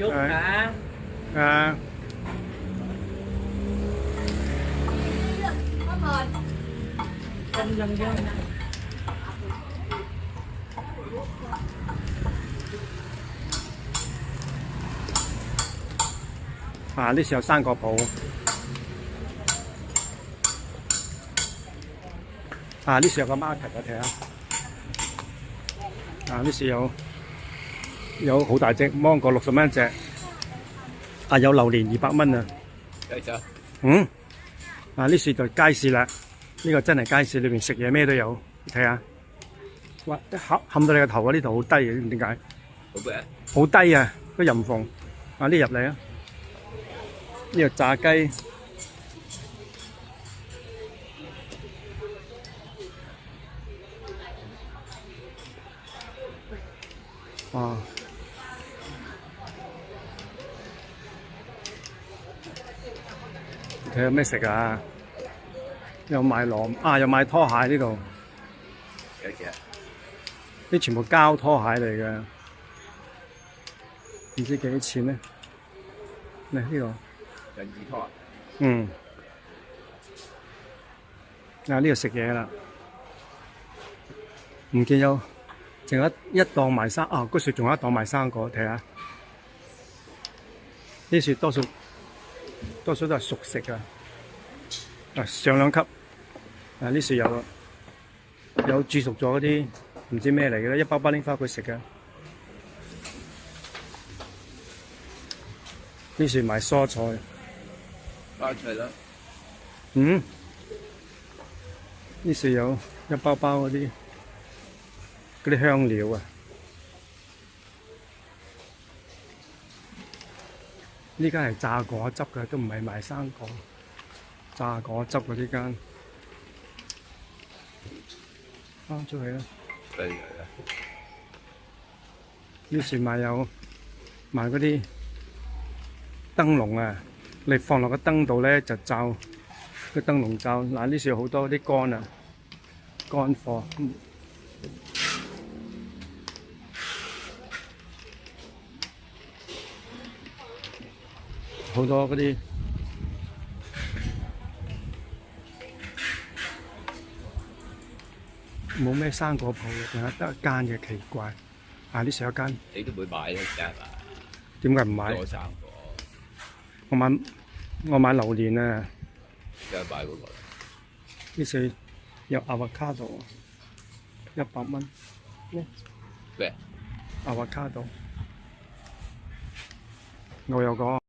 chút hả? À. Dân dân dân.啊！呢時有生果鋪。啊！呢時有個 market 啊，睇下。啊！呢時有好大隻芒果60蚊一隻。啊！有榴蓮200蚊啊。嗯。啊！呢時就街市啦。呢個真係街市，裏邊食嘢咩都有。你睇下。哇！一冚到你個頭啊！呢度好低嘅，知唔知點解？好咩？好低啊！個人縫。啊！呢入嚟啊！呢個炸雞。哇！睇下咩食啊？有賣螺啊，有賣拖鞋呢度。幾多錢啊？啲全部膠拖鞋嚟嘅，唔知幾多錢咧？嚟呢度。人字拖啊？嗯。啊！呢度食嘢啦，唔見有，淨有一檔賣生啊！嗰樹仲有一檔賣生果，睇下。呢樹多數都係熟食㗎。啊，上兩級。啊，呢樹有煮熟咗嗰啲，唔知咩嚟嘅咧，一包包拎翻去食嘅。呢樹賣蔬菜。包菜啦。嗯。呢樹有一包包嗰啲香料啊。呢間係榨果汁嘅，都唔係賣生果。榨果汁嘅呢間。翻出去啦。嚟啦！呢樹賣嗰啲燈籠啊，你放落個燈度咧就罩個燈籠罩。嗱，呢樹有好多啲乾啊，乾貨。好多嗰啲冇咩生果鋪嘅，仲有得一間嘅，奇怪。啊！呢樹有間。你都唔會買咧，真係嘛？點解唔買？多生果。我買榴蓮啊！梗係買嗰個。呢樹有 avocado 100蚊。咩？ avocado 我有個。